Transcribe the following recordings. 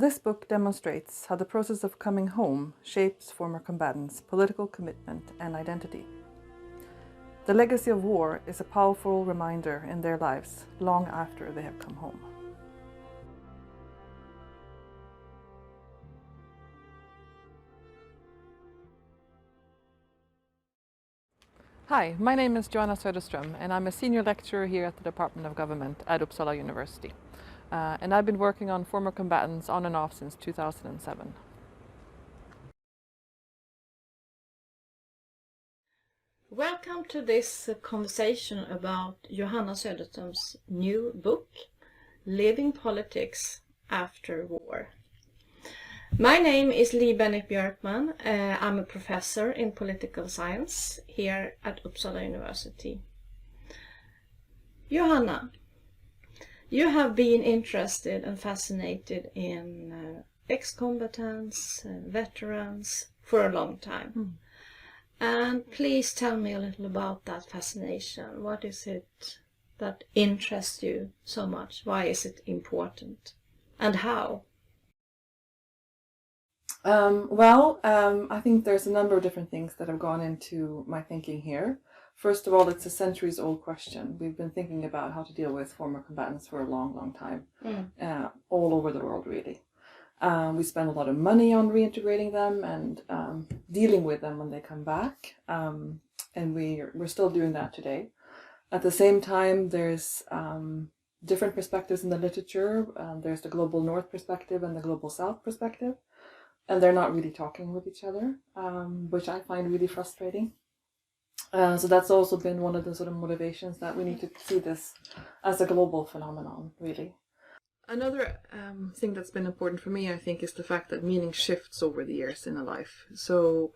This book demonstrates how the process of coming home shapes former combatants' political commitment and identity. The legacy of war is a powerful reminder in their lives long after they have come home. Hi, my name is Johanna Söderström and I'm a senior lecturer here at the Department of Government at Uppsala University. And I've been working on former combatants on and off since 2007. Welcome to this conversation about Johanna Söderström's new book, Living Politics After War. My name is Li Bennich-Björkman. I'm a professor in political science here at Uppsala University. Johanna, you have been interested and fascinated in ex-combatants, veterans for a long time. And please tell me a little about that fascination. What is it that interests you so much? Why is it important? And how? I think there's a number of different things that have gone into my thinking here. First of all, it's a centuries-old question. We've been thinking about how to deal with former combatants for a long, long time, all over the world, really. We spend a lot of money on reintegrating them and dealing with them when they come back, and we're still doing that today. At the same time, there's different perspectives in the literature. There's the global North perspective and the global South perspective. And they're not really talking with each other, which I find really frustrating. So that's also been one of the sort of motivations that we need to see this as a global phenomenon, really. Another thing that's been important for me, I think, is the fact that meaning shifts over the years in a life. So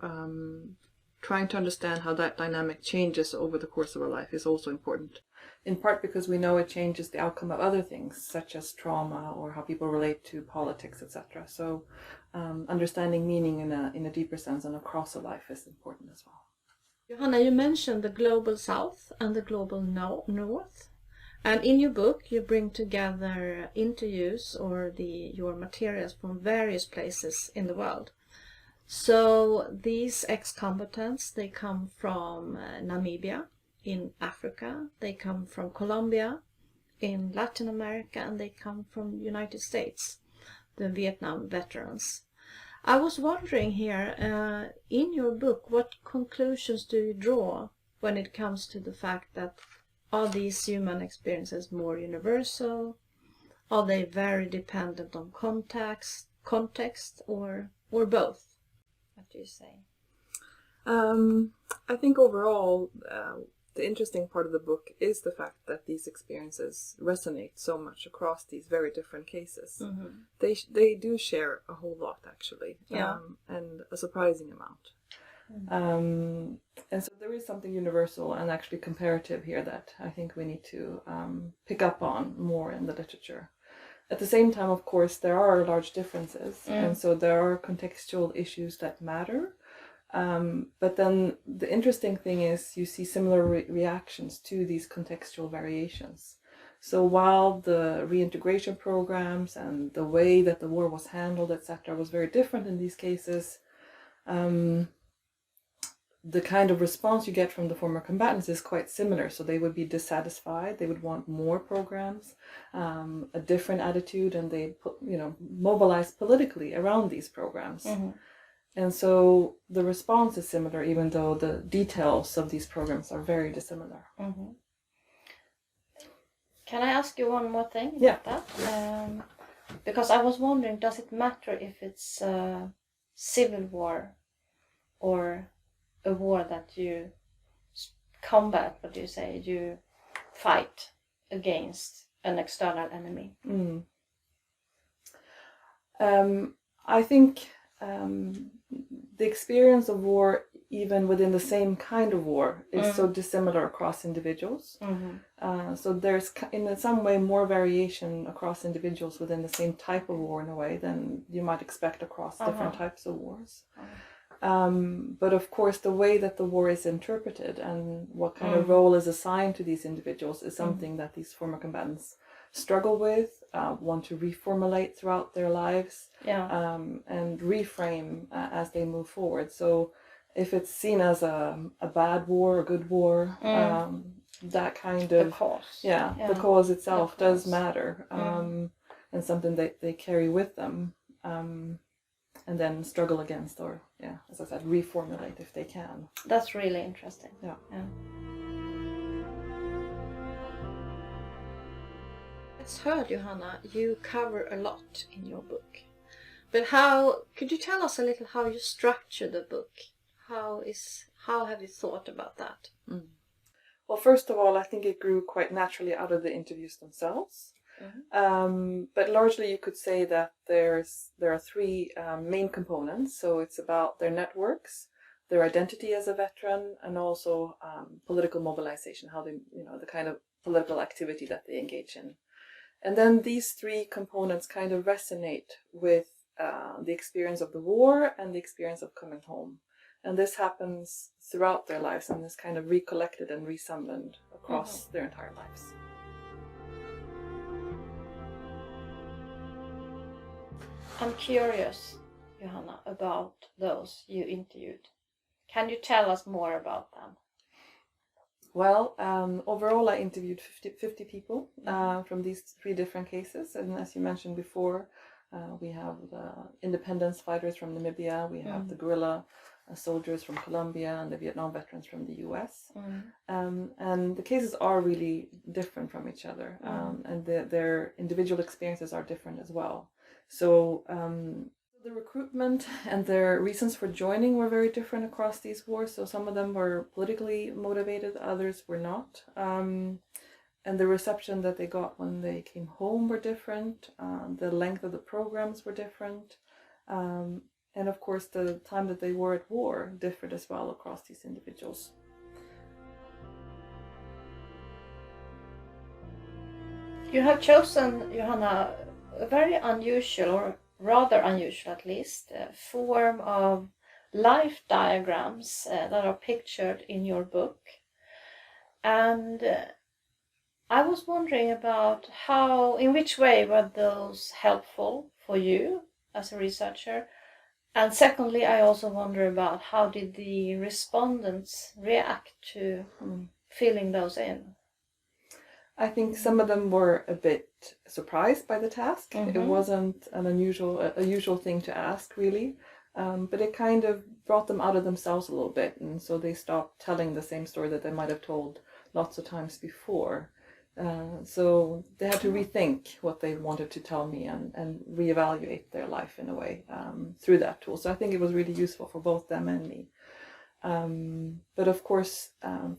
trying to understand how that dynamic changes over the course of a life is also important. In part because we know it changes the outcome of other things, such as trauma or how people relate to politics, etc. So understanding meaning in a deeper sense and across a life is important as well. Johanna, you mentioned the global South and the global North. And in your book, you bring together interviews or your materials from various places in the world. So these ex-combatants, they come from Namibia in Africa, they come from Colombia in Latin America, and they come from the United States, the Vietnam veterans. I was wondering here, in your book, what conclusions do you draw when it comes to the fact that are these human experiences more universal? Are they very dependent on context or both? What do you say? I think overall, the interesting part of the book is the fact that these experiences resonate so much across these very different cases. Mm-hmm. They do share a whole lot, actually, and a surprising amount. Mm-hmm. And so there is something universal and actually comparative here that I think we need to pick up on more in the literature. At the same time, of course, there are large differences, and so there are contextual issues that matter. But then the interesting thing is you see similar reactions to these contextual variations. So while the reintegration programs and the way that the war was handled, etc., was very different in these cases, the kind of response you get from the former combatants is quite similar. So they would be dissatisfied, they would want more programs, a different attitude, and they mobilize politically around these programs. Mm-hmm. And so the response is similar, even though the details of these programs are very dissimilar. Mm-hmm. Can I ask you one more thing about that? Because I was wondering, does it matter if it's a civil war or a war that you combat, what do you say, you fight against an external enemy? I think the experience of war, even within the same kind of war, is so dissimilar across individuals. Mm-hmm. So there's in some way more variation across individuals within the same type of war in a way than you might expect across different types of wars. But of course, the way that the war is interpreted and what kind of role is assigned to these individuals is something that these former combatants struggle with, want to reformulate throughout their lives, Yeah. and reframe as they move forward. So if it's seen as a bad war, a good war, that kind of The cause. the cause itself The does cause. matter, and something that they carry with them, and then struggle against, or as I said, reformulate if they can. That's really interesting. Yeah. It's heard, Johanna, you cover a lot in your book. But could you tell us a little how you structure the book? How have you thought about that? Well, first of all, I think it grew quite naturally out of the interviews themselves. But largely you could say that there are three main components. So it's about their networks, their identity as a veteran, and also political mobilization, how they, the kind of political activity that they engage in. And then these three components kind of resonate with the experience of the war and the experience of coming home. And this happens throughout their lives, and is kind of recollected and resummoned across their entire lives. I'm curious, Johanna, about those you interviewed. Can you tell us more about them? Well, overall I interviewed 50 people from these three different cases. And as you mentioned before, we have the independence fighters from Namibia, we have the guerrilla soldiers from Colombia, and the Vietnam veterans from the US. And the cases are really different from each other, and their individual experiences are different as well. So the recruitment and their reasons for joining were very different across these wars. So some of them were politically motivated, others were not. And the reception that they got when they came home were different. The length of the programs were different. And of course, the time that they were at war differed as well across these individuals. You have chosen, Johanna, a very unusual, or rather unusual at least, form of life diagrams that are pictured in your book. And I was wondering about in which way were those helpful for you as a researcher? And secondly, I also wonder about how did the respondents react to filling those in? I think some of them were a bit surprised by the task. It wasn't a usual thing to ask, really, but it kind of brought them out of themselves a little bit, and so they stopped telling the same story that they might have told lots of times before. So they had to rethink what they wanted to tell me and reevaluate their life in a way through that tool. So I think it was really useful for both them and me. But of course,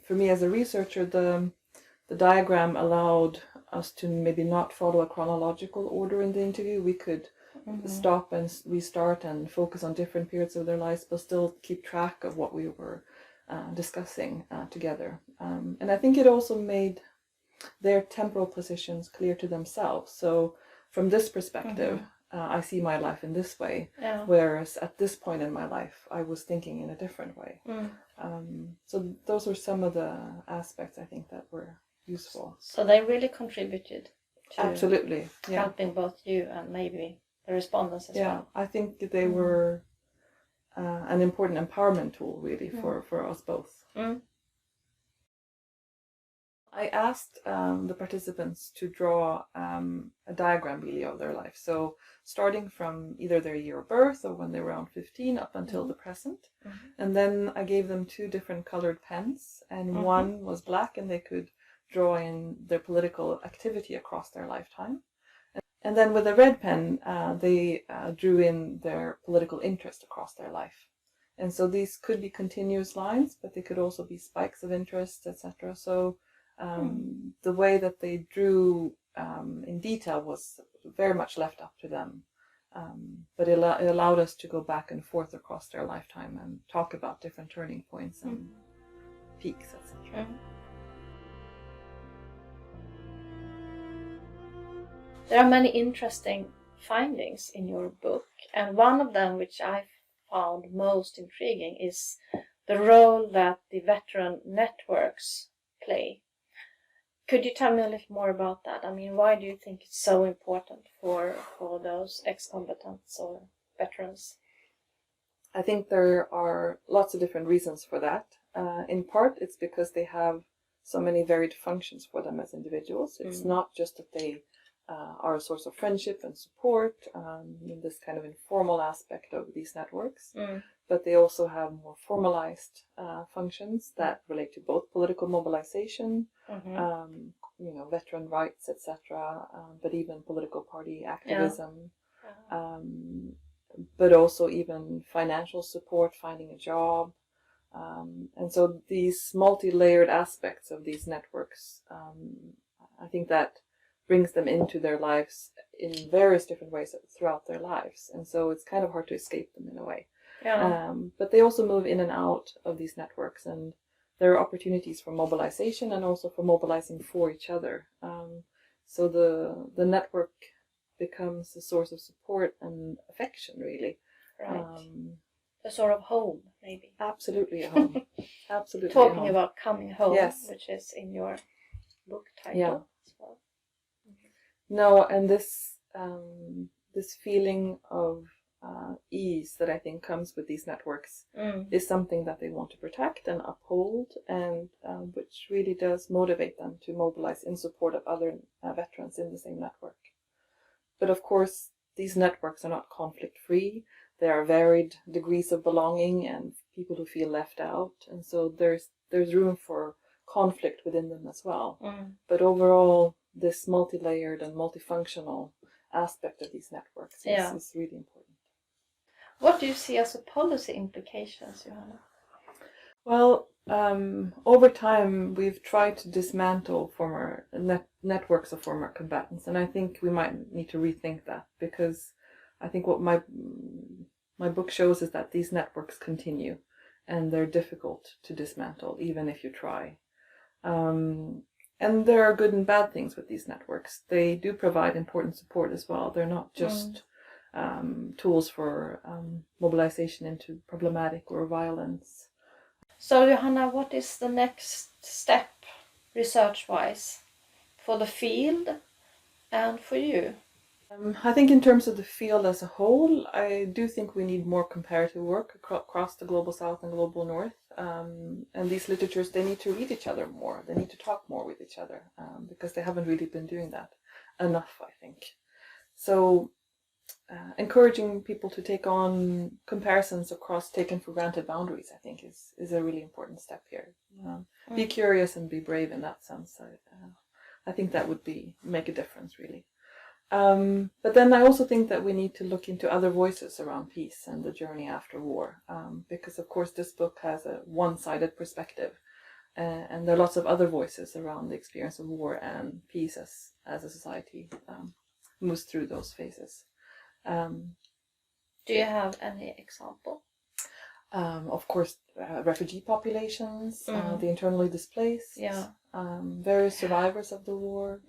for me as a researcher, the diagram allowed us to maybe not follow a chronological order in the interview. We could stop and restart and focus on different periods of their lives, but still keep track of what we were discussing together. And I think it also made their temporal positions clear to themselves. So from this perspective, I see my life in this way, whereas at this point in my life, I was thinking in a different way. So those were some of the aspects I think that were useful. So they really contributed to absolutely helping both you and maybe the respondents as well. I think they were an important empowerment tool, really, for us both. I asked the participants to draw a diagram, really, of their life. So starting from either their year of birth or when they were around 15 up until the present. And then I gave them two different colored pens, and one was black, and they could draw in their political activity across their lifetime. And then with a red pen, they drew in their political interest across their life. And so these could be continuous lines, but they could also be spikes of interest, etc. So the way that they drew in detail was very much left up to them. But it allowed us to go back and forth across their lifetime and talk about different turning points and peaks, etc. There are many interesting findings in your book, and one of them which I found most intriguing is the role that the veteran networks play. Could you tell me a little more about that? I mean, why do you think it's so important for those ex-combatants or veterans? I think there are lots of different reasons for that. In part, it's because they have so many varied functions for them as individuals. It's not just that they are a source of friendship and support, in this kind of informal aspect of these networks, but they also have more formalized functions that relate to both political mobilization, veteran rights, etc., but even political party activism, but also even financial support, finding a job. And so these multi-layered aspects of these networks, I think that brings them into their lives in various different ways throughout their lives. And so it's kind of hard to escape them in a way. But they also move in and out of these networks, and there are opportunities for mobilization and also for mobilizing for each other. So the network becomes a source of support and affection, really. Right. A sort of home, maybe. Absolutely a home. Absolutely. Talking about coming home, yes, which is in your book title as well. No, and this feeling of ease that I think comes with these networks is something that they want to protect and uphold, and which really does motivate them to mobilize in support of other veterans in the same network. But of course, these networks are not conflict-free. There are varied degrees of belonging and people who feel left out, and so there's room for conflict within them as well. But overall, this multi-layered and multifunctional aspect of these networks is really important. What do you see as the policy implications, Johanna? Well, over time, we've tried to dismantle former networks of former combatants, and I think we might need to rethink that, because I think what my book shows is that these networks continue, and they're difficult to dismantle, even if you try. And there are good and bad things with these networks. They do provide important support as well. They're not just tools for mobilization into problematic or violence. So, Johanna, what is the next step, research-wise, for the field and for you? I think in terms of the field as a whole, I do think we need more comparative work across the Global South and Global North. And these literatures, they need to read each other more. They need to talk more with each other, because they haven't really been doing that enough, I think. So encouraging people to take on comparisons across taken for granted boundaries, I think, is a really important step here. Be curious and be brave in that sense. I think that would make a difference, really. But then I also think that we need to look into other voices around peace and the journey after war, because of course this book has a one-sided perspective, and there are lots of other voices around the experience of war and peace as a society moves through those phases. Do you have any example? Of course, refugee populations, the internally displaced, various survivors of the war,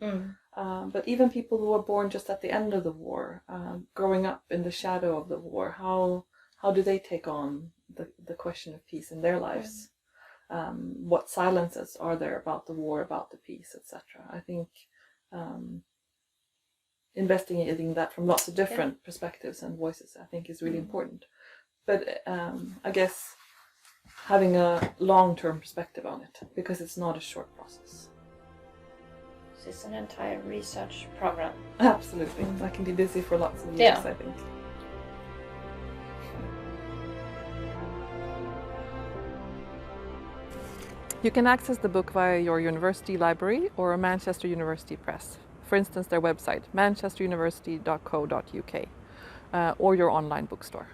but even people who were born just at the end of the war, growing up in the shadow of the war. How do they take on the question of peace in their lives? What silences are there about the war, about the peace, etc.? I think investigating that from lots of different perspectives and voices, I think, is really important. But I guess having a long-term perspective on it, because it's not a short process. So it's an entire research program. Absolutely. I can be busy for lots of years, I think. You can access the book via your university library or Manchester University Press. For instance, their website, manchesteruniversity.co.uk, or your online bookstore.